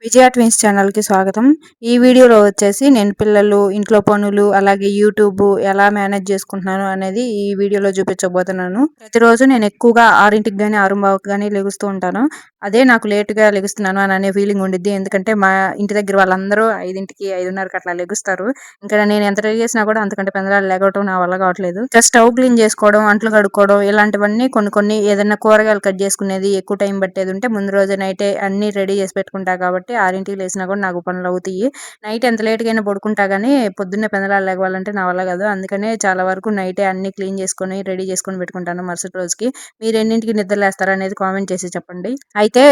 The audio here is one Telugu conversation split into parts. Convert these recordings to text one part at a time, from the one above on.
విజయ ట్విన్స్ ఛానల్‌కి స్వాగతం. ఈ వీడియోలో వచ్చేసి నేను పిల్లలు, ఇంట్లో పనులు, అలాగే యూట్యూబ్ ఎలా మేనేజ్ చేసుకుంటున్నాను అనేది ఈ వీడియోలో చూపించబోతున్నాను. ప్రతిరోజు నేను ఎక్కువగా 6కి గాని, 6:15కి గాని లెగుస్తూ ఉంటాను. అదే నాకు లేట్‌గా లెగుస్తున్నాను అనే ఫీలింగ్ ఉండిద్ది. ఎందుకంటే మా ఇంటి దగ్గర వాళ్ళందరూ 5కి, 5:30కి అట్లా లెగుస్తారు. ఇంకా నేను ఎంత ట్రై చేసినా కూడా అంతకంటే పెందరాలు లెగవటం నా వల్ల కావట్లేదు. ఇంకా స్టవ్ క్లీన్ చేసుకోవడం, అంట్లు కడుక్కోవడం ఇలాంటివన్నీ కొన్ని ఏదైనా కూరగాయలు కట్ చేసుకునేది ఎక్కువ టైం పట్టేది ఉంటే ముందు రోజు నైటే అన్నీ రెడీ చేసి పెట్టుకుంటా కాబట్టి 6కి లేసినా కూడా నాకు పనులు అవుతాయి. నైట్ ఎంత లేట్‌గా అయినా పడుకుంటా గానీ పొద్దున్నే పెందలాడ లెగవాలంటే నా వల్ల కాదు. అందుకనే చాలా వరకు నైటే అన్నీ క్లీన్ చేసుకొని, రెడీ చేసుకొని పెట్టుకుంటాను మరుసటి రోజుకి. మీరు ఎన్నింటికి నిద్రలేస్తారనేది కామెంట్ చేసి చెప్పండి. అయితే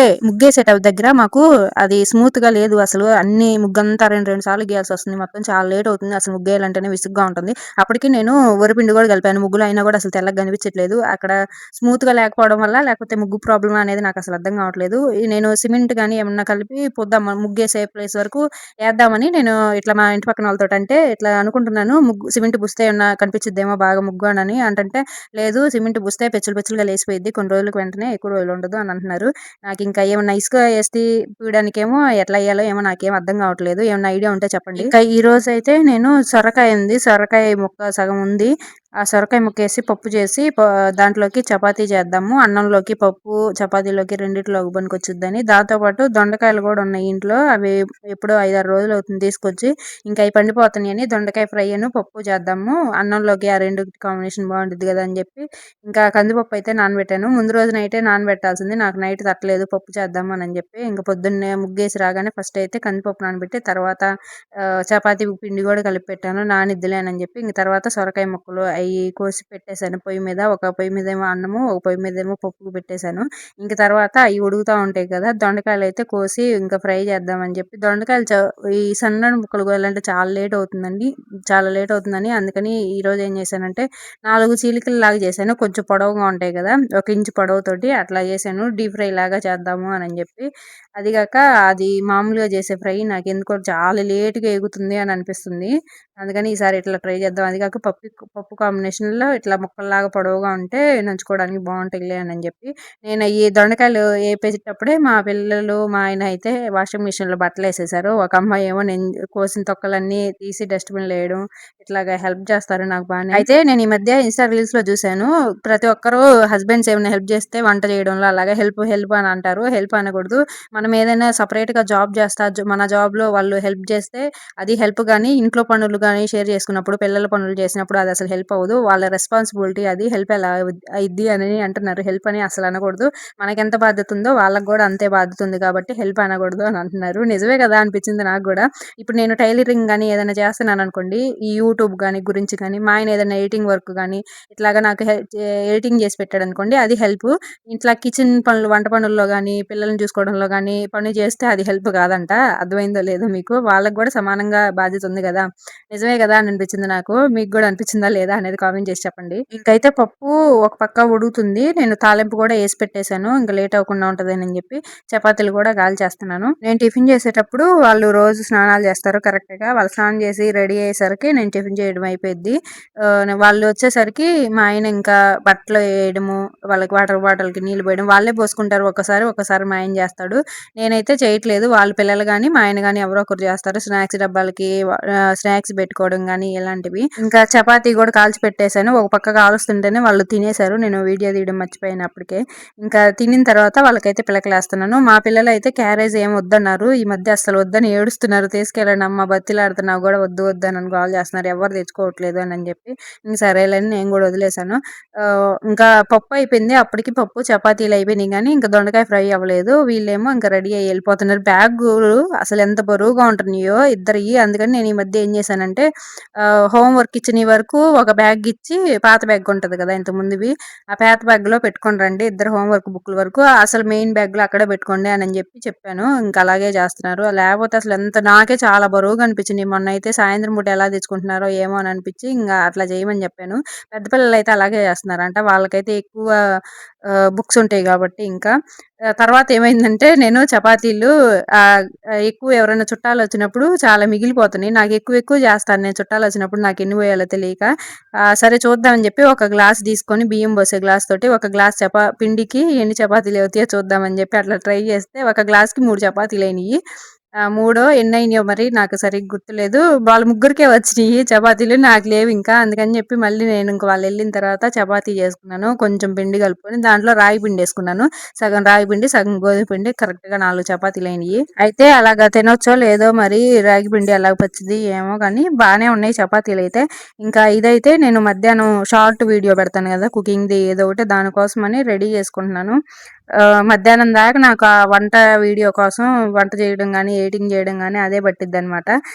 దగ్గర మాకు అది స్మూత్‌గా లేదు అసలు. అన్నీ ముగ్గంతా 2 సార్లు గీయాల్సొస్తుంది. మొత్తం చాలా లేట్ అవుతుంది. అసలు ముగ్గేయాలంటేనే విసుగ్గా ఉంటుంది. అప్పటికి నేను వరిపిండి కూడా కలిపాను ముగ్గులో. అయినా కూడా అసలు తెల్లగా కనిపించట్లేదు. అక్కడ స్మూత్‌గా లేకపోవడం వల్ల లేకపోతే ముగ్గు ప్రాబ్లమా అనేది నాకసలు అర్థం కావట్లేదు. నేను సిమెంట్ గాని ఏమన్నా కలిపి పొద్దాం ముగ్గేసే ప్లేస్ వరకు ఏద్దామని నేను ఇట్లా మా ఇంటి పక్కన వాళ్ళతోటి అంటే ఇట్లా అనుకుంటున్నాను. సిమెంట్ పూస్తే ఏమన్నా కనిపించిద్దేమో బాగా ముగ్గు అనని అంటంటే, లేదు సిమెంట్ పూస్తే పెచ్చులు పెచ్చులుగా లేసిపోయిద్ది. కొన్ని రోజులకి వెంటనే ఎక్కువ రోజులు ఉండదు అని అంటున్నారు. నాకింకా ఏమన్నా ఇసుక ఏసి పూయడానికేమో ఎట్లా ఎయ్యాలో ఏమో నాకేం అర్థం కావట్లేదు. ఏమన్నా ఐడియా ఉంటే చెప్పండి. ఇంకా ఈ రోజైతే నేను సొరకాయ ఉంది. సొరకాయ ముక్క సగం ఉంది. ఆ సొరకాయ ముక్కేసి పప్పు చేసి దాంట్లోకి చపాతీ చేద్దాము. అన్నంలోకి పప్పు, చపాతీలోకి రెండిట్లోకి పనికొచ్చిద్దని. దాంతో పాటు దొండకాయలు కూడా ఉన్నాయి ఇంట్లో. అవి ఎప్పుడో 5, 6 రోజులు అవుతుంది తీసుకొచ్చి. ఇంకా అయి పండిపోతున్నాయని దొండకాయ ఫ్రైను, పప్పు చేద్దాము. అన్నంలోకి ఆ రెండిటి కాంబినేషన్ బాగుండిద్ది కదా అని చెప్పి ఇంకా కందిపప్పు అయితే నానబెట్టాను. ముందు రోజు నైటే నానబెట్టాల్సింది. నాకు నైట్ తట్టలేదు పప్పు చేద్దాము అని చెప్పి. ఇంకా పొద్దున్నే ముగ్గేసి రాగానే ఫస్ట్ అయితే కందిపప్పు నానబెట్టి తర్వాత చపాతీ పిండి కూడా కలిపి పెట్టాను. నానిద్దిలే అని చెప్పి ఇంక తర్వాత సొరకాయ ముక్కలు అవి కోసి పెట్టేశాను పొయ్యి మీద. ఒక పొయ్యి మీదేమో అన్నము, ఒక పొయ్యి మీదేమో పప్పు పెట్టేశాను. ఇంక తర్వాత అవి ఉడుకుతా ఉంటాయి కదా! దొండకాయలు అయితే కోసి ఇంకా ఫ్రై చేద్దామని చెప్పి దొండకాయలు ఈ సన్నని ముక్కలు కోయాలంటే చాలా లేట్ అవుతుందండి. చాలా లేట్ అవుతుందని అందుకని ఈరోజు ఏం చేశానంటే 4 చీలికలలాగా చేశాను. కొంచెం పొడవుగా ఉంటాయి కదా! 1 ఇంచు పొడవుతోటి అట్లా చేశాను. డీప్ ఫ్రై లాగా చేద్దాము అని చెప్పి. అదిగాక అది మామూలుగా చేసే ఫ్రై నాకెందుకో చాలా లేట్‌గా ఎగుతుంది అని అనిపిస్తుంది. అందుకని ఈసారి ఇట్లా ట్రై చేద్దాం. అది కాక పప్పు కాంబినేషన్‌లో ఇట్లా ముక్కల్లాగా పొడవుగా ఉంటే నంచుకోవడానికి బావుంటాయిలే అని చెప్పి, నేను ఈ దొండకాయలు ఏపేసేటప్పుడే మా పిల్లలు, మా ఆయన అయితే వాషింగ్ మిషన్‌లో బట్టలేసేశారు. ఒక అమ్మాయి ఏమో నేను కోసిన తొక్కలన్నీ తీసి డస్ట్‌బిన్‌లో ఎయడం, ఇట్లాగా హెల్ప్ చేస్తారు నాకు బానే. అయితే నేను ఈ మధ్య ఇన్‌స్టా రీల్స్‌లో చూసాను. ప్రతి ఒక్కరు హస్బెండ్స్ ఏమైనా హెల్ప్ చేస్తే వంట చేయడంలో అలాగా హెల్ప్ హెల్ప్ అని అంటారు. హెల్ప్ అనకూడదు. మనం ఏదైనా సెపరేట్‌గా జాబ్ చేస్తా మన జాబ్‌లో వాళ్ళు హెల్ప్ చేస్తే అది హెల్ప్ గాని, ఇంట్లో పనులు గాని షేర్ చేసుకున్నప్పుడు, పిల్లల పనులు చేసినప్పుడు అది అసలు హెల్ప్ అవ్వదు. వాళ్ళ రెస్పాన్సిబిలిటీ అది. హెల్ప్ ఎలా అయిద్ది అని అంటున్నారు. హెల్ప్ అని అసలు అనకూడదు. మనకెంత బాధ్యత ఉందో వాళ్ళకి గూడా అంతే బాధ్యత ఉంది కాబట్టి హెల్ప్ అనకూడదు అని అంటున్నారు. నిజమే కదా అనిపించింది నాకు గూడా. ఇప్పుడు నేను టైలరింగ్ గాని ఏదైనా చేస్తున్నాననుకోండి, ఈ యూట్యూబ్ గాని గురించి కానీ, మా ఆయన ఏదైనా ఎడిటింగ్ వర్క్ గాని ఇట్లాగా నాకు ఎడిటింగ్ చేసి పెట్టాడనుకోండి అది హెల్ప్. ఇట్లా కిచెన్ పనులు, వంట పనుల్లో గాని, పిల్లల్ని చూసుకోవడంలో గాని పని చేస్తే అది హెల్ప్ కాదంట. అర్థమైందో లేదో మీకు. వాళ్ళకి గూడా సమానంగా బాధ్యత ఉంది గదా! నిజమే గదా అని అనిపించింది నాకు. మీకు గూడా అనిపించిందా లేదా అనేది కామెంట్ చేసి చెప్పండి. ఇంకైతే పప్పు ఒక పక్క ఉడుకుతుంది. నేను తాలింపు గూడా ఏసి పెట్టేసాను. ఇంక లేట్ అవ్వకుండా ఉంటదని చెప్పి చపాతీలు గూడా కాల్చేస్తున్నాను. నేను టిఫిన్ చేసేటప్పుడు వాళ్ళు రోజు స్నానాలు చేస్తారు కరెక్ట్‌గా. వాళ్ళు స్నానం చేసి రెడీ అయ్యేసరికి నేను టిఫిన్ చేయడం అయిపోయిద్ది. వాళ్ళు వచ్చేసరికి మా ఆయన ఇంకా బట్టలు వేయడము, వాళ్ళకి వాటర్ బాటిల్‌కి నీళ్లు పోయడం వాళ్ళే పోసుకుంటారు ఒక్కసారి మా ఆయన చేస్తాడు. నేనైతే చేయట్లేదు. వాళ్ళ పిల్లలు గాని, మా ఆయన గాని ఎవరో ఒకరు చేస్తారు. స్నాక్స్ డబ్బాలకి స్నాక్స్ పెట్టుకోవడం గాని ఇలాంటివి. ఇంకా చపాతీ కూడా కాల్చి పెట్టేసాను. ఒక పక్క కాలుస్తుంటేనే వాళ్ళు తినేసారు. నేను వీడియో తీయడం మర్చిపోయాను అప్పటికే. ఇంకా తినిన తర్వాత వాళ్ళకైతే పిలకలేస్తున్నాను. మా పిల్లలైతే క్యారేజ్ ఏమి వద్దన్నారు. ఈ మధ్య అస్సలు వద్దని ఏడుస్తున్నారు. తీసుకెళ్ళండి అమ్మ బతిలాడుతున్నా కూడా వద్దు వద్దని గోల చేస్తున్నారు. ఎవరు తెచ్చుకోవట్లేదు అని చెప్పి ఇంక సరేలే అని నేను కూడా వదిలేసాను. ఇంకా పప్పు అయిపోయింది. అప్పటికి పప్పు, చపాతీలు అయిపోయినాయి గానీ ఇంకా దొండకాయ ఫ్రై అవ్వలేదు. వీళ్ళేమో ఇంకా రెడీ అయ్యి వెళ్ళిపోతున్నారు. బ్యాగులు అసలు ఎంత బరువుగా ఉంటున్నాయో ఇద్దరియి. అందుకని నేను ఈ మధ్య ఏం చేశానంటే హోమ్ వర్క్ ఇచ్చినయి వరకు ఒక బ్యాగ్ ఇచ్చి పాత బ్యాగ్ ఉంటది కదా ఇంతకుముందువి. ఆ పాత బ్యాగ్‌లో పెట్టుకొని రండి. ఇద్దరు హోమ్ వర్క్ బుక్‌ల వరకు. అసలు మెయిన్ బ్యాగ్‌లో అక్కడే పెట్టుకోండి అని చెప్పాను. ఇంకా అలాగే చేస్తున్నారు. లేకపోతే అసలు నాకే చాలా బరువుగా అనిపించింది. మొన్నైతే సాయంత్రం పూట ఎలా తెచ్చుకుంటున్నారో ఏమో అని అనిపించి ఇంగా అట్లా చేయమని చెప్పాను. పెద్ద పిల్లలైతే అలాగే చేస్తున్నారంట. వాళ్ళకైతే ఎక్కువ బుక్స్ ఉంటాయి కాబట్టి ఇంకా. తర్వాత ఏమైందంటే నేను చపాతీలు ఎక్కువ ఎవరైనా చుట్టాలొచ్చినప్పుడు చాలా మిగిలిపోతున్నాయి. నాకు ఎక్కువ ఎక్కువ చేస్తాను నేను చుట్టాలొచ్చినప్పుడు నాకెన్ని పోయాలో తెలియక. సరే చూద్దాం అని చెప్పి ఒక గ్లాస్ తీసుకొని బియ్యం పోసే గ్లాస్ తోటి ఒక గ్లాస్ పిండికి ఎన్ని చపాతీలు అవుతాయో చూద్దామని చెప్పి అట్లా ట్రై చేస్తే ఒక గ్లాస్‌కి 3 చపాతీలయినియి. మూడో ఎన్నయినాయో మరి నాకు సరిగ్గా గుర్తులేదు. వాళ్ళ ముగ్గురికే వచ్చినియి చపాతీలు. నాకు లేవింకా. అందుకని చెప్పి మళ్ళీ నేను ఇంక వాళ్ళెళ్ళిన తర్వాత చపాతీ చేసుకున్నాను. కొంచెం పిండి కలుపుకొని దాంట్లో రాగి పిండేసుకున్నాను. సగం రాగి పిండి, సగం గోధుమ పిండి కరెక్ట్‌గా 4 చపాతీలయినియి. అయితే అలాగా తినొచ్చో లేదో మరి రాగి పిండి ఎలాగ పచ్చిది ఏమో గానీ బానే ఉన్నాయి చపాతీలయితే. ఇంకా ఇదైతే నేను మధ్యాహ్నం షార్ట్ వీడియో పెడతాను కదా! కుకింగ్‌ది ఏదో ఒకటి దానికోసమని రెడీ చేసుకుంటున్నాను. మధ్యాహ్నం దాకా నాకు ఆ వంట వీడియో కోసం వంట చేయడం గానీ, ఎడిటింగ్ చేయడం గానీ అదే పట్టిద్దనమాట.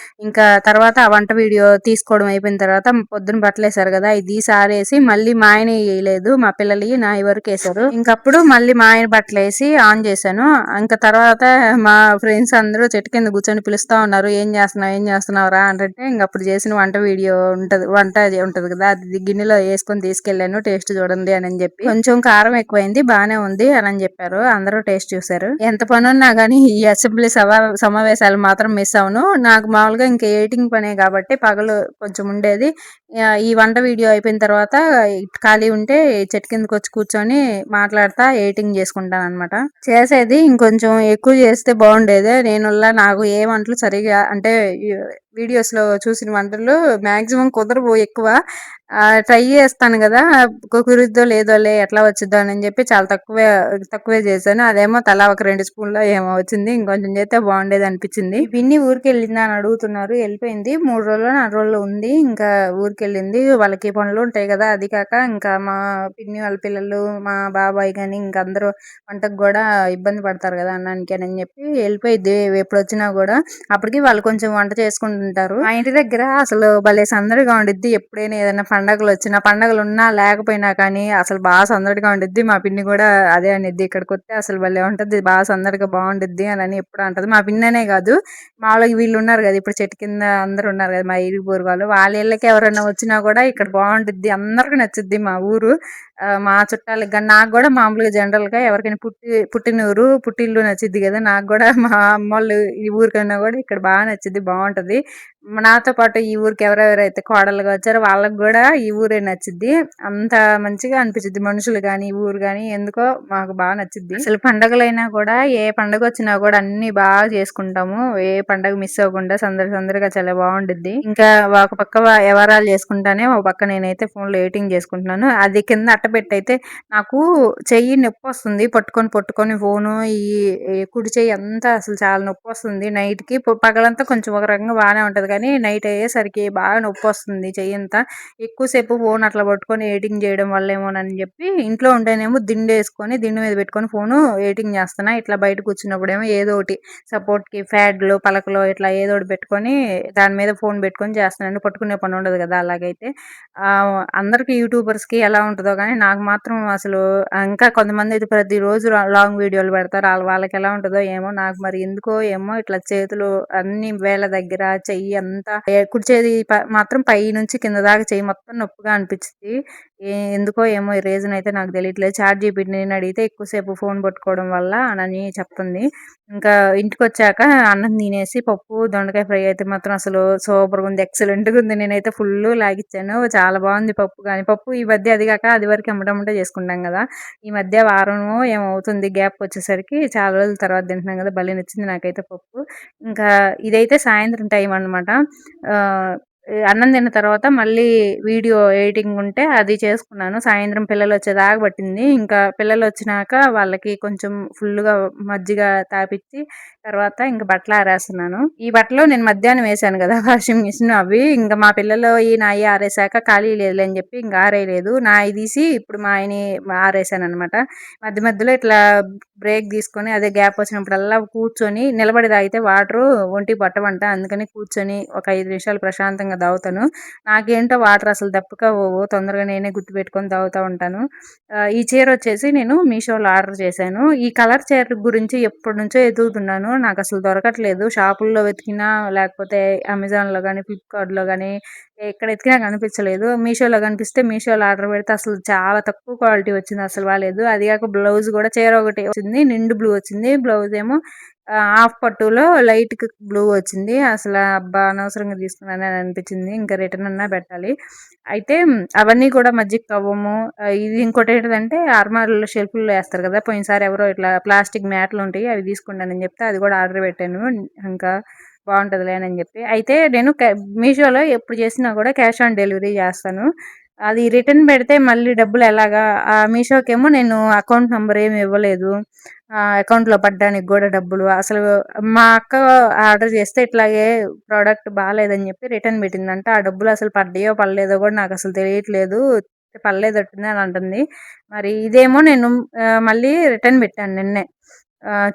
ఇంకా తర్వాత ఆ వంట వీడియో తీసుకోవడం అయిపోయిన తర్వాత పొద్దున బట్టలేసారు గదా! అయి తీసి ఆరేసి మళ్ళీ మా ఆయనయి ఎయలేదు. మా పిల్లలియి నాయి వరకేశారు. ఇంకప్పుడు మళ్ళీ మా ఆయన బట్టలేసి ఆన్ చేశాను. ఇంక తర్వాత మా ఫ్రెండ్స్ అందరూ చెట్టు కింద కూర్చొని పిలుస్తా ఉన్నారు. "ఏం చేస్తున్నావు? ఏం చేస్తున్నావురా?" అంటే ఇంకప్పుడు చేసిన వంట వీడియో ఉంటది. వంట అది ఉంటది కదా! అది గిన్నెలో యేసుకొని తీసుకెళ్ళాను. టేస్ట్ చూడండి అనని చెప్పి. కొంచెం కారం ఎక్కువైంది. బానే ఉంది అనని చెప్పారు. అందరూ టేస్ట్ చూసారు. ఎంత పనున్నా గానీ ఈ అసెంబ్లీ సమావేశాలు మాత్రం మిస్ అవ్వను. నాకు మామూలుగా ఇంక ఎడిటింగ్ పనే కాబట్టి పగలు కొంచెం ఉండేది. ఈ వంట వీడియో అయిపోయిన తర్వాత ఖాళీ ఉంటే చెట్టు కిందకొచ్చి కూర్చొని మాట్లాడతా ఎడిటింగ్ చేసుకుంటాననమాట. చేసేది ఇంకొంచెం ఎక్కువ చేస్తే బాగుండేదే. నాకు ఏ వంటలు సరిగ్గా అంటే వీడియోస్‌లో చూసిన వంటలు మాక్సిమం కుదరవు ఎక్కువ. ట్రై చేస్తాను గదా! కుదిరిద్దో లేదోలే ఎట్లా వచ్చిద్దో అని చెప్పి చాలా తక్కువే చేశాను. అదేమో తలా ఒక 2 స్పూన్‌లో ఏమో వచ్చింది. ఇంకొంచెం చేస్తే బాగుండేదనిపించింది. ఈ పిన్ని ఊరికెళ్ళిందా అని అడుగుతున్నారు. ఎళ్ళిపోయింది. 3 రోజులో, 4 రోజులో ఉంది. ఇంకా ఊరికెళ్ళింది. వాళ్ళకి పనులుంటాయి గదా! అది కాక ఇంకా మా పిన్ని వాళ్ళ పిల్లలు, మా బాబాయ్ గాని ఇంక అందరూ వంటకు గూడా ఇబ్బంది పడతారు గదా! అన్నానికని చెప్పి ఎళ్ళిపోయిద్ది ఎప్పుడొచ్చినా గూడా. అప్పటికి వాళ్ళు కొంచెం వంట చేసుకుంటుంటారు. మా ఇంటి దగ్గర అసలు భలే సందడిగా ఉండిద్ది. ఎప్పుడైనా ఏదైనా పండగలొచ్చినా, పండగలున్నా లేకపోయినా కానీ అసలు సందడిగా ఉండిద్ది. మా పిన్ని గూడా అదే అనిద్ది. ఇక్కడికొత్తే అసలు భలే ఉంటది. సందడిగా బావుండిద్ది అనని ఎప్పుడు అంటది. మా పిన్ననే గాదు, మామూలుగా వీళ్ళున్నారు గదా! ఇప్పుడు చెట్టు కింద అందరూ ఉన్నారు గదా! మా ఇరుగు పొరుగు వాళ్ళు. వాళ్ళ ఇళ్ళకి ఎవరైనా వచ్చినా గూడా ఇక్కడ బావుండిద్ది. అందరికి నచ్చుద్ది మా ఊరు. మా చుట్టాలకి గాని, నాకు గూడా మామూలుగా జనరల్‌గా ఎవరికైనా పుట్టినూరు, పుట్టిల్లు నచ్చిద్ది గదా! నాకు గూడా మా అమ్మోళ్ళు ఈ ఊరికన్నా గూడా ఇక్కడ నచ్చిద్ది. బావుంటది. నాతో పాటు ఈ ఊరికి ఎవరెవరైతే కోడలుగా వచ్చారో వాళ్ళకి గూడా ఈ ఊరే నచ్చిద్ది. అంత మంచిగా అనిపిచ్చిద్ది. మనుషులు గాని, ఈ ఊరు గాని ఎందుకో మాకు నచ్చిద్ది. అసలు పండగలైనా కూడా ఏ పండగొచ్చినా గూడా అన్నీ చేసుకుంటాము. ఏ పండగ మిస్ అవ్వకుండా సందడిగా చాలా బావుండిద్ది. ఇంకా ఒక పక్క వ్యవహారాలు చేసుకుంటానే, ఒక పక్క నేనైతే ఫోన్‌లో ఎడిటింగ్ చేసుకుంటున్నాను. అది కింద అట్టపెట్టయితే నాకు చెయ్యి నొప్పొస్తుంది. పట్టుకొని ఫోను ఈ కుడి చెయ్యి అంతా అసలు చాలా నొప్పొస్తుంది నైట్‌కి. పగలంతా కొంచెం ఒక రకంగా బానే ఉంటది కానీ, నైట్ అయ్యేసరికి బాగా నొప్పొస్తుంది చెయ్యంతా. ఎక్కువ సేపు ఫోన్ అట్లా పట్టుకొని ఎడిటింగ్ చేయడం వల్లేమోనని చెప్పి ఇంట్లో ఉంటేనేమో దిండు మీద పెట్టుకొని ఫోను ఎడిటింగ్ చేస్తున్నా. ఇట్లా బయట కూర్చున్నప్పుడేమో ఏదో ఒకటి సపోర్ట్‌కి ప్యాడ్‌లో, పలకలో ఇట్లా ఏదో ఒకటి పెట్టుకొని దాని మీద ఫోన్ పెట్టుకొని చేస్తున్నాను. పట్టుకునే పని ఉండదు కదా! అలాగైతే. అందరికి యూట్యూబర్స్‌కి ఎలా ఉంటదో గానీ నాకు మాత్రం అసలు ఇంకా కొంతమందయితే ప్రతిరోజు లాంగ్ వీడియోలు పెడతారు. వాళ్ళకెలా ఉంటదో ఏమో! నాకు మరి ఎందుకో ఏమో ఇట్లా చేతులు అన్ని వేళ్ళ దగ్గర చెయ్యి అంతా కుడి చేతి మాత్రం పైనుంచి కింద దాకా చెయ్యి మొత్తం నొప్పిగా అనిపిచ్చిద్ది. ఎందుకో ఏమో ఈ రీజన్ అయితే నాకు తెలియట్లేదు. చాట్‌జీపీటీని అడిగితే ఎక్కువసేపు ఫోన్ పట్టుకోవడం వల్ల అనని చెప్తుంది. ఇంకా ఇంటికొచ్చాక అన్నం తినేసి పప్పు, దొండకాయ ఫ్రై అయితే మాత్రం అసలు సూపర్‌గుంది. ఎక్సలెంట్‌గుంది. నేనైతే ఫుల్లు లాగిచ్చాను. చాలా బావుంది పప్పు గాని. పప్పు ఈ మధ్య అది కాక అది వరకు ఎమ్మటెమ్మటే చేసుకుంటాం గదా! ఈ మధ్య వారమో ఏమో అవుతుంది గ్యాప్ వచ్చేసరికి చాలా రోజుల తర్వాత తింటున్నాం గదా! భలే నచ్చింది నాకైతే పప్పు. ఇంకా ఇదైతే సాయంత్రం టైం అనమాట. ఆహ్, అన్నం తిన్న తర్వాత మళ్ళీ వీడియో ఎడిటింగ్ ఉంటే అది చేసుకున్నాను. సాయంత్రం పిల్లలొచ్చేదాకా పట్టింది. ఇంకా పిల్లలొచ్చినాక వాళ్ళకి కొంచెం ఫుల్లుగా మజ్జిగ తాపిచ్చి తర్వాత ఇంక బట్టలారేస్తున్నాను. ఈ బట్టలు నేను మధ్యాహ్నం వేశాను గదా! వాషింగ్ మిషన్ అవి ఇంక మా పిల్లలయి, నాయి ఆరేసాక ఖాళీ లేదులే అని జెప్పి ఇంక ఆరేయలేదు. నాయి తీసి ఇప్పుడు మా ఆయనయి ఆరేసాననమాట. మధ్య మధ్యలో ఇట్లా బ్రేక్ తీసుకొని అదే గ్యాప్ వచ్చినప్పుడల్లా కూర్చొని నిలబడి తాగితే వాటరు ఒంటికి పట్టవంట. అందుకని కూర్చొని ఒక 5 నిమిషాలు ప్రశాంతంగా తాగుతాను. నాకేంటో వాటర్ అసలు దప్పికవ్వవు. తొందరగా నేనే గుర్తుపెట్టుకొని తాగుతా ఉంటాను. ఈ చీరొచ్చేసి నేను మీషోలో ఆర్డర్ చేశాను. ఈ కలర్ చీర గురించి ఎప్పటినుంచో ఎతుకుతున్నాను. నాకసలు దొరకట్లేదు. షాపుల్లో వెతికినా లేకపోతే అమెజాన్‌లో గానీ, ఫ్లిప్‌కార్ట్‌లో గానీ ఎక్కడ ఎతికినా కనిపించలేదు. మీషోలో కనిపిస్తే మీషోలో ఆర్డర్ పెడితే అసలు చాలా తక్కువ క్వాలిటీ వచ్చింది. అసలు బాలేదు. అది కాక బ్లౌజ్ కూడా చీర ఒకటి వచ్చింది. నిండు బ్లూ వచ్చింది. బ్లౌజ్ ఏమో హాఫ్ పట్టులో లైట్ బ్లూ వచ్చింది. అసలు అబ్బా! అనవసరంగా తీసుకున్నానని అనిపించింది. ఇంకా రిటర్న్ అన్నా పెట్టాలి. అయితే అవన్నీ కూడా మజ్జిగ కవ్వము. ఇది ఇంకోటేంటిదంటే అర్మారాలో షెల్ఫ్‌లో ఏస్తారు కదా! పోయినసారి ఎవరో ఇట్లా ప్లాస్టిక్ మ్యాట్లుంటాయి అవి తీసుకుంటానని చెప్తే అది కూడా ఆర్డర్ పెట్టాను. ఇంకా బావుంటదిలేనని జెప్పి. అయితే నేను మీషోలో ఎప్పుడు చేసినా గూడా క్యాష్ ఆన్ డెలివరీ జేస్తాను. అది రిటర్న్ బెడితే మళ్ళీ డబ్బులెలాగా మీషోకేమో నేను అకౌంట్ నంబర్ ఏమి ఇవ్వలేదు. అకౌంట్‌లో పడ్డానికి గూడా డబ్బులు. అసలు మా అక్క ఆర్డర్ చేస్తే ఇట్లాగే ప్రొడక్ట్ బాలేదని జెప్పి రిటర్న్ బెట్టిందంట. ఆ డబ్బులు అసలు పడ్డాయో పడలేదో గూడా నాకసలు తెలియట్లేదు. పడలేదట్టుంది అని అంటుంది. మరి ఇదేమో నేను మళ్ళీ రిటర్న్ బెట్టాను నిన్నే.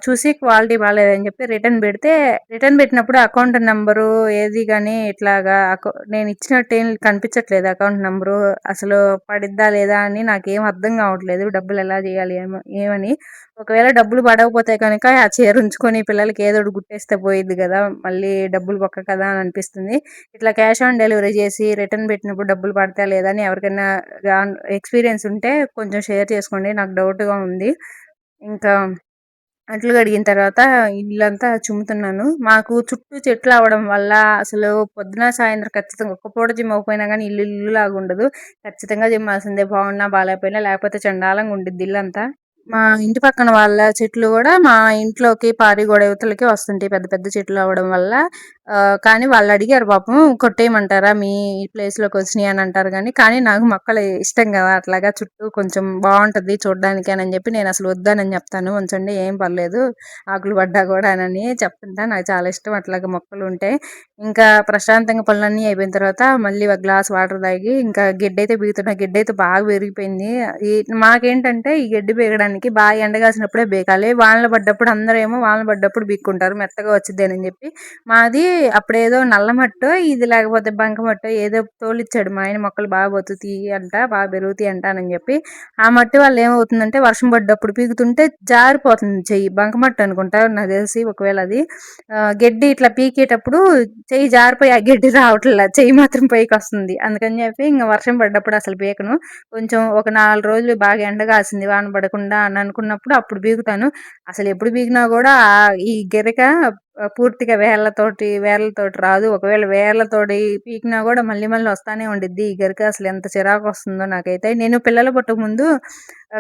చూసి క్వాలిటీ బాలేదని జెప్పి రిటర్న్ బెడితే, రిటర్న్ బెట్టినప్పుడు అకౌంట్ నంబరు ఏది గాని ఇట్లాగా నేనిచ్చినట్టేం కనిపించట్లేదు అకౌంట్ నంబరు. అసలు పడిద్దా లేదా అని నాకేం అర్థం గావట్లేదు. డబ్బులెలా జేయాలి ఏమని. ఒకవేళ డబ్బులు పడకపోతే కనుక ఆ చీర ఉంచుకొని పిల్లలకి ఏదోటి గుట్టేస్తే పోయిద్ది గదా! మళ్ళీ డబ్బులు బొక్క కదా అని అనిపిస్తుంది. ఇట్లా క్యాష్ ఆన్ డెలివరీ జేసి రిటర్న్ బెట్టినప్పుడు డబ్బులు పడతాయా లేదా అని ఎవరికైనా ఎక్స్‌పీరియన్స్ ఉంటే కొంచెం షేర్ చేసుకోండి. నాకు డౌట్‌గా ఉంది. ఇంకా అంట్లు కడిగిన తర్వాత ఇల్లంతా చిమ్ముతున్నాను. మాకు చుట్టూ చెట్లవ్వడం వల్ల అసలు పొద్దున, సాయంత్రం ఖచ్చితంగా ఒక్క పూట చిమ్మకపోయినా గానీ ఇల్లు ఇల్లులాగుండదు. ఖచ్చితంగా చిమ్మాల్సిందే బాగున్నా, బాలేపోయినా లేకపోతే చెండాలంగా ఉండిద్ది ఇల్లంతా. మా ఇంటి పక్కన వాళ్ళ చెట్లు గూడా మా ఇంట్లోకి పారి గోడ ఇవతలకి వస్తుంటాయి పెద్ద పెద్ద చెట్లు అవ్వడం వల్ల. కానీ వాళ్ళడిగారు పాపం కొట్టేయమంటారా మీ ప్లేస్‌లోకి వచ్చినియి అని అంటారు కానీ నాకు మొక్కలు ఇష్టం గదా! అట్లాగా చుట్టూ కొంచెం బావుంటది చూడ్డానికి అని జెప్పి నేనసలు వద్దనని జెప్తాను. ఉంచండి ఏం పర్లేదు ఆకులు పడ్డా గూడానని చెప్తుంటా. నాకు చాలా ఇష్టం అట్లాగా మొక్కలుంటే. ఇంకా ప్రశాంతంగా పనులన్నీ అయిపోయిన తర్వాత మళ్ళీ ఒక గ్లాస్ వాటర్ తాగి ఇంకా గెడ్డయితే బీగుతున్నా. గెడ్డయితే బాగా పెరిగిపోయింది. ఈ మాకేంటంటే ఈ గెడ్డి బీగడానికి బాగా ఎండ కాసినప్పుడే బీకాలి. వానలు పడ్డప్పుడు అందరేమో వానలు పడ్డప్పుడు బీక్కుంటారు మెత్తగా వచ్చిద్దేనని జెప్పి. మాది అప్పుడేదో నల్ల మట్టో, ఇది లేకపోతే బంకమట్టో ఏదో తోలిచ్చాడు మా ఆయన మొక్కలు బాగా బతుకుతాయి అంట, బాగా పెరుగుతాయి అంట అని జెప్పి. ఆ మట్టి వల్ల ఏమవుతుందంటే వర్షం పడ్డప్పుడు పీకుతుంటే జారిపోతుంది చెయ్యి. బంకమట్టి అనుకుంటా నాకు తెలిసి ఒకవేళ అది. గెడ్డి ఇట్లా పీకేటప్పుడు చెయ్యి జారిపోయి ఆ గెడ్డి రావట్లా. చెయ్యి మాత్రం పైకొస్తుంది. అందుకని జెప్పి ఇంగ వర్షం పడ్డప్పుడు అసలు పీకను. కొంచెం ఒక 4 రోజులు బాగా ఎండ గాసింది వాన పడకుండా అని అనుకున్నప్పుడు అప్పుడు పీకుతాను. అసలెప్పుడు పీకినా గూడా ఈ గెరక పూర్తిగా వేర్లతోటి రాదు. ఒకవేళ వేర్లతోటి పీకినా గూడా మళ్ళీ మళ్ళీ వస్తానే ఉండిద్ది. ఈ గరిక అసలు ఎంత చిరాకొస్తుందో నాకైతే. నేను పిల్లలు పుట్టకముందు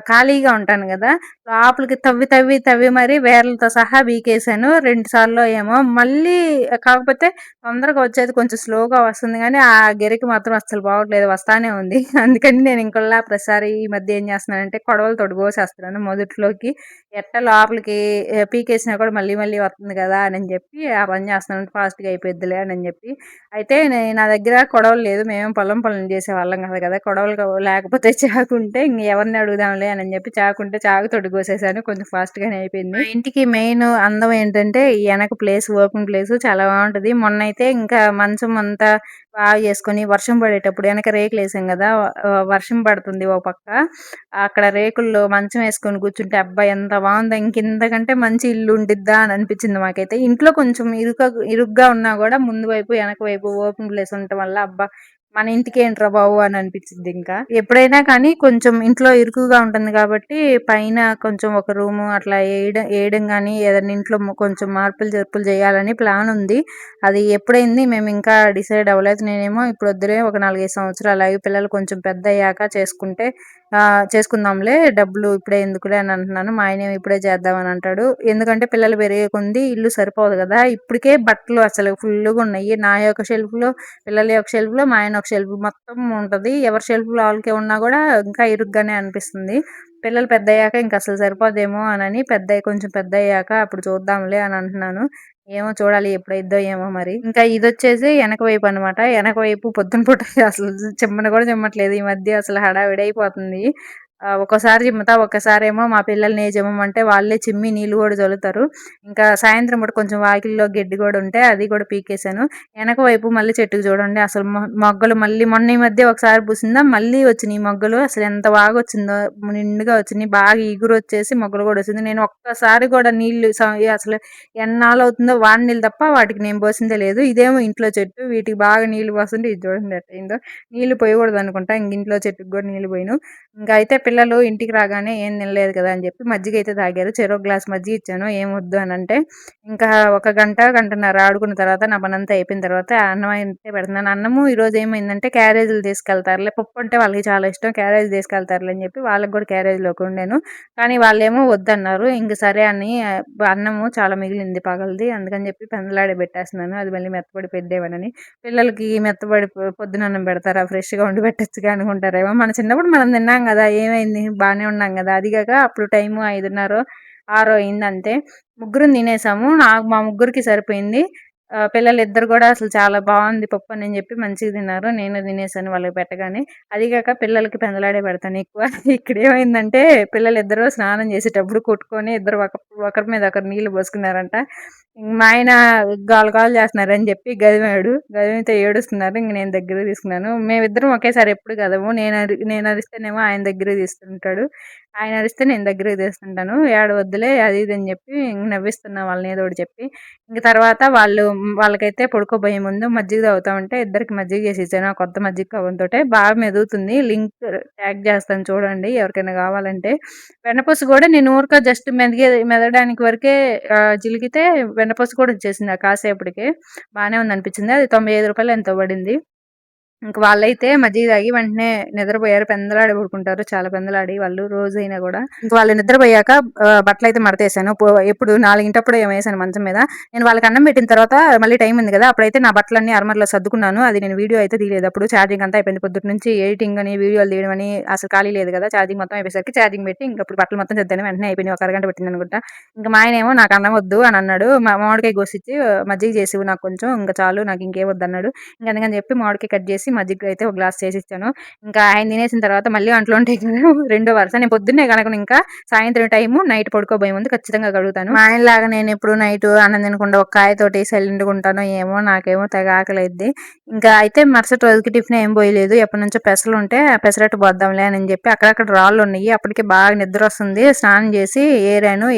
ఖాళీగా ఉంటాను గదా! లోపలికి తవ్వి మరి వేర్లతో సహా పీకేసాను. 2 సార్లో ఏమో. మళ్ళీ కాకపోతే తొందరగా వచ్చేది కొంచెం స్లోగా వస్తుంది గానీ, ఆ గెరికి మాత్రం అస్సలు పోవట్లేదు. వస్తానే ఉంది. అందుకని నేను ఇంకోలా ప్రతిసారి ఈ మధ్య ఏం చేస్తున్నానంటే కొడవలితోటి కోసేస్తున్నాను మొదట్లోకి. ఎట్టా లోపలికి పీకేసినా కూడా మళ్ళీ మళ్ళీ వస్తుంది కదా అని చెప్పి ఆ పని చేస్తున్నాను. ఫాస్ట్‌గా అయిపోద్దిలే అని చెప్పి. అయితే నా దగ్గర కొడవలి లేదు. మేమేం పొలం పనులు చేసేవాళ్ళం కాదు కదా! కొడవలి లేకపోతే చాకుంటే ఇంక ఎవరిని అడుగుదాంలే అని చెప్పి చాకుంటే చాకుతోటి కోసేసాను. కొంచెం ఫాస్ట్‌గానే అయిపోయింది. మా ఇంటికి మెయిన్ అందం ఏంటంటే ఈ ఎనక ప్లేస్ ఓపెన్ ప్లేస్ చాలా బావుంటది. మొన్నైతే ఇంకా మంచం అంతా బాగా చేసుకొని వర్షం పడేటప్పుడు వెనక రేకులేసాం కదా! వర్షం పడుతుంది ఓ పక్క. అక్కడ రేకుల్లో మంచం వేసుకొని కూర్చుంటే అబ్బా! ఎంత బావుందో. ఇంకింతకంటే మంచి ఇల్లు ఉండిద్దా అని అనిపించింది మాకైతే. ఇంట్లో కొంచెం ఇరుగ్గా ఉన్నా కూడా ముందు వైపు, వెనక వైపు ఓపెన్ ప్లేస్ ఉండటం వల్ల అబ్బా! మన ఇంటికేంట్రా బాబు అని అనిపించిద్ది ఇంకా. ఎప్పుడైనా కానీ కొంచెం ఇంట్లో ఇరుకుగా ఉంటుంది కాబట్టి పైన కొంచెం ఒక రూము అట్లా ఏయడం గానీ ఏదైనా ఇంట్లో కొంచెం మార్పులు చేర్పులు చేయాలని ప్లాన్ ఉంది. అది ఎప్పుడైంది మేము ఇంకా డిసైడ్ అవ్వలేదు. నేనేమో ఇప్పుడు వద్దులే ఒక 4, 5 సంవత్సరాలు ఆగి పిల్లలు కొంచెం పెద్దయ్యాక చేసుకుందాంలే డబ్బులు ఇప్పుడే ఎందుకులే అని అంటున్నాను. మా ఆయనేమో ఇప్పుడే చేద్దామని అంటాడు. ఎందుకంటే పిల్లలు పెరిగే కొంది ఇల్లు సరిపోదు కదా! ఇప్పటికే బట్టలు అసలు ఫుల్లుగా ఉన్నాయి. నా యొక్క షెల్ఫ్‌లో, పిల్లల యొక్క షెల్ఫ్‌లో, మా ఆయన ఒక షెల్ఫ్ మొత్తం ఉంటది. ఎవరి షెల్ఫ్‌లో వాళ్ళకే ఉన్నా కూడా ఇంకా ఇరుగ్గానే అనిపిస్తుంది. పిల్లలు పెద్దయ్యాక ఇంక అసలు సరిపోదేమో అనని కొంచెం పెద్దయ్యాక అప్పుడు చూద్దాంలే అని అంటున్నాను. ఏమో చూడాలి ఎప్పుడైద్దో ఏమో మరి. ఇంకా ఇదొచ్చేసి ఎనక వైపు అనమాట. ఎనక వైపు పొద్దున పూట అసలు చిమ్మను కూడా చిమ్మట్లేదు. ఈ మధ్య అసలు హడావిడి అయిపోతుంది. ఒక్కోసారి చిమ్ముతా, ఒక్కసారేమో మా పిల్లల్ని చిమ్మమంటే వాళ్ళే చిమ్మి నీళ్ళు కూడా చల్లుతారు. ఇంకా సాయంత్రం పూట కొంచెం వాకిలిలో గడ్డి కూడా ఉంటే అది కూడా పీకేశాను. వెనక వైపు మళ్ళీ చెట్టుకు చూడండి అసలు మొగ్గలు మళ్ళీ మొన్న ఈ మధ్య ఒకసారి పూసిందా, మళ్ళీ వచ్చినాయి మొగ్గలు. అసలు ఎంత బాగా వచ్చిందో, నిండుగా వచ్చినాయి, బాగా ఇగురు వచ్చేసి మొగ్గలు కూడా వచ్చింది. నేను ఒక్కసారి కూడా నీళ్లు అసలు ఎన్నాళ్ళు అవుతుందో వాడి నీళ్ళు తప్ప వాటికి నేను పోసిందే లేదు. ఇదేమో ఇంట్లో చెట్టు, వీటికి బాగా నీళ్లు పోస్తుంటే ఇది చూడండి ఎట్టయిందో. నీళ్లు పోయకూడదు అనుకుంటా, ఇంక ఇంట్లో చెట్టుకు కూడా నీళ్లు పోయిను. ఇంకా అయితే పిల్లలు ఇంటికి రాగానే ఏం తినలేదు కదా అని చెప్పి మజ్జిగ అయితే తాగారు. చెరో గ్లాస్ మజ్జిగ ఇచ్చాను, ఏం వద్దు అని అంటే. ఇంకా ఒక గంటన్నర ఆడుకున్న తర్వాత నా పని అంతా అయిపోయిన తర్వాత అన్నం అయితే పెడుతున్నాను. అన్నము ఈరోజు ఏమైందంటే క్యారేజీలు తీసుకెళ్తారులే, పప్పు అంటే వాళ్ళకి చాలా ఇష్టం, క్యారేజ్ తీసుకెళ్తారులే అని చెప్పి వాళ్ళకి కూడా క్యారేజ్లోకి వండాను. కానీ వాళ్ళేమో వద్దన్నారు. ఇంక సరే అని అన్నము చాలా మిగిలింది పగలది, అందుకని చెప్పి పెందలాడే పెట్టేస్తున్నాను, అది మళ్ళీ మెత్తపడి పెద్దేవానని. పిల్లలకి మెత్తపడి పొద్దునన్నం పెడతారా, ఫ్రెష్గా వండి పెట్టచ్చుగా అనుకుంటారేమో. మన చిన్నప్పుడు మనం తిన్నాం కదా, ఏమైంది బాగానే ఉన్నాం కదా. అదిగాక అప్పుడు టైము 5:30 6 అయింది అంతే. ముగ్గురం తినేసాము, నాకు మా ముగ్గురికి సరిపోయింది. పిల్లలిద్దరు కూడా అసలు చాలా బాగుంది పప్పు అని చెప్పి మంచిగా తిన్నారు. నేను తినేసాను వాళ్ళకి పెట్టగానే. అదిగాక పిల్లలకి పెందలాడే పెడతాను ఎక్కువ. ఇక్కడ ఏమైందంటే పిల్లలిద్దరూ స్నానం చేసేటప్పుడు కొట్టుకొని ఇద్దరు ఒకరి మీద ఒకరు నీళ్లు పోసుకున్నారంట. మా ఆయన గోల చేస్తున్నారని చెప్పి గదిమితో ఏడుస్తున్నారు. ఇంక నేను దగ్గర తీసుకున్నాను. మేమిద్దరం ఒకేసారి ఎప్పుడు కదము, నేను అరిస్తేనేమో ఆయన దగ్గర తీసుకుంటాడు, ఆయన అరిస్తే నేను దగ్గరికి తీస్తుంటాను. ఏడవద్దులే అది ఇది అని చెప్పి నవ్విస్తున్నా వాళ్ళని ఏదో ఒకటి చెప్పి. ఇంక తర్వాత వాళ్ళకైతే పడుకోబోయే ముందు మజ్జిగ తాగుతా ఉంటే ఇద్దరికి మజ్జిగ చేసి ఇచ్చాను, ఆ కొత్త మజ్జిగ కవ్వంతోటే. బాగా మెదుగుతుంది, లింక్ ట్యాగ్ చేస్తాను చూడండి ఎవరికైనా కావాలంటే. వెన్నపూస కూడా నేను ఊరికే జస్ట్ మెదడానికి వరకే చిలికితే వెన్నపూస కూడా వచ్చేసింది ఆ కాసేపటికే. బాగానే ఉంది అనిపించింది. అది ₹95 ఎంతో పడింది. ఇంక వాళ్ళైతే మజ్జిగ తాగి వెంటనే నిద్రపోయారు. పెందలాడి పడుకుంటారు, చాలా పెందలాడి వాళ్ళు రోజైనా కూడా. ఇంక వాళ్ళు నిద్రపోయాక బట్టలైతే మడతేసాను. ఎప్పుడు 4 ఏమో వేసాను మంచం మీద. నేను వాళ్ళకి అన్నం పెట్టిన తర్వాత మళ్ళీ టైం ఉంది కదా, అప్పుడైతే నా బట్టలన్నీ అర్మర్లో సర్దుకున్నాను. అది నేను వీడియో అయితే తీయలేదు, అప్పుడు ఛార్జింగ్ అంతా అయిపోయింది. పొద్దున్న నుంచి ఎడిటింగ్ అని వీడియోలు తీయడం అని అసలు ఖాళీ లేదు కదా. ఛార్జింగ్ మొత్తం అయిపోయేసరికి ఛార్జింగ్ పెట్టి ఇంకప్పుడు బట్టలు మొత్తం సర్దాను, వెంటనే అయిపోయింది. ఒక అరగంట పెట్టింది అనుకుంటా. ఇంకా మా ఆయన ఏమో నాకు అన్నం వద్దు అని అన్నాడు. మామిడికాయ కోసిచ్చి మజ్జిగ చేసి నాకు కొంచెం, ఇంకా చాలు నాకు ఇంకేం వద్దు అన్నాడు. ఇంకా అందుకని చెప్పి మామిడికాయ కట్ చేసి మజ్జిగ అయితే ఒక గ్లాస్ చేసి ఇచ్చాను. ఇంకా ఆయన తినేసిన తర్వాత మళ్ళీ అంట్లో ఉంటాయి కదా, రెండో వరుస. నేను పొద్దున్నే కనుక ఇంకా సాయంత్రం టైము నైట్ పడుకోబోయే ముందు ఖచ్చితంగా కడుగుతాను. మా ఆయనలాగా నేను ఎప్పుడు నైట్ అన్నం తినకుండా ఒక కాయతోటి సైలెంట్గా ఉంటానో ఏమో, నాకేమో తెగ ఆకలిద్ది. ఇంకా అయితే మరుసటి రోజుకి టిఫిన్ ఏం పోయలేదు. ఎప్పటి నుంచో పెసలు ఉంటే పెసరట్టు పోద్దాంలే అని చెప్పి అక్కడక్కడ రాళ్ళు ఉన్నాయి. అప్పటికే బాగా నిద్ర వస్తుంది. స్నానం చేసి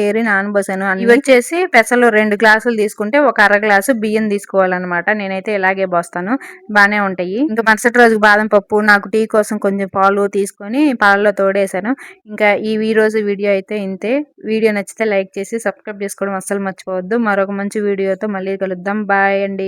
ఏరి నానబోసాను. ఇవి వచ్చేసి పెసలు 2 గ్లాసులు తీసుకుంటే ఒక అర గ్లాసు బియ్యం తీసుకోవాలన్నమాట. నేనైతే ఇలాగే పోస్తాను, బాగానే ఉంటాయి. ఇంకా మరుసటి రోజు బాదం పప్పు, నాకు టీ కోసం కొంచెం పాలు తీసుకొని పాలలో తోడేసాను. ఇంకా ఈ రోజు వీడియో అయితే ఇంతే. వీడియో నచ్చితే లైక్ చేసి సబ్స్క్రైబ్ చేసుకోవడం అస్సలు మర్చిపోవద్దు. మరొక మంచి వీడియోతో మళ్ళీ కలుద్దాం. బాయ్ అండి.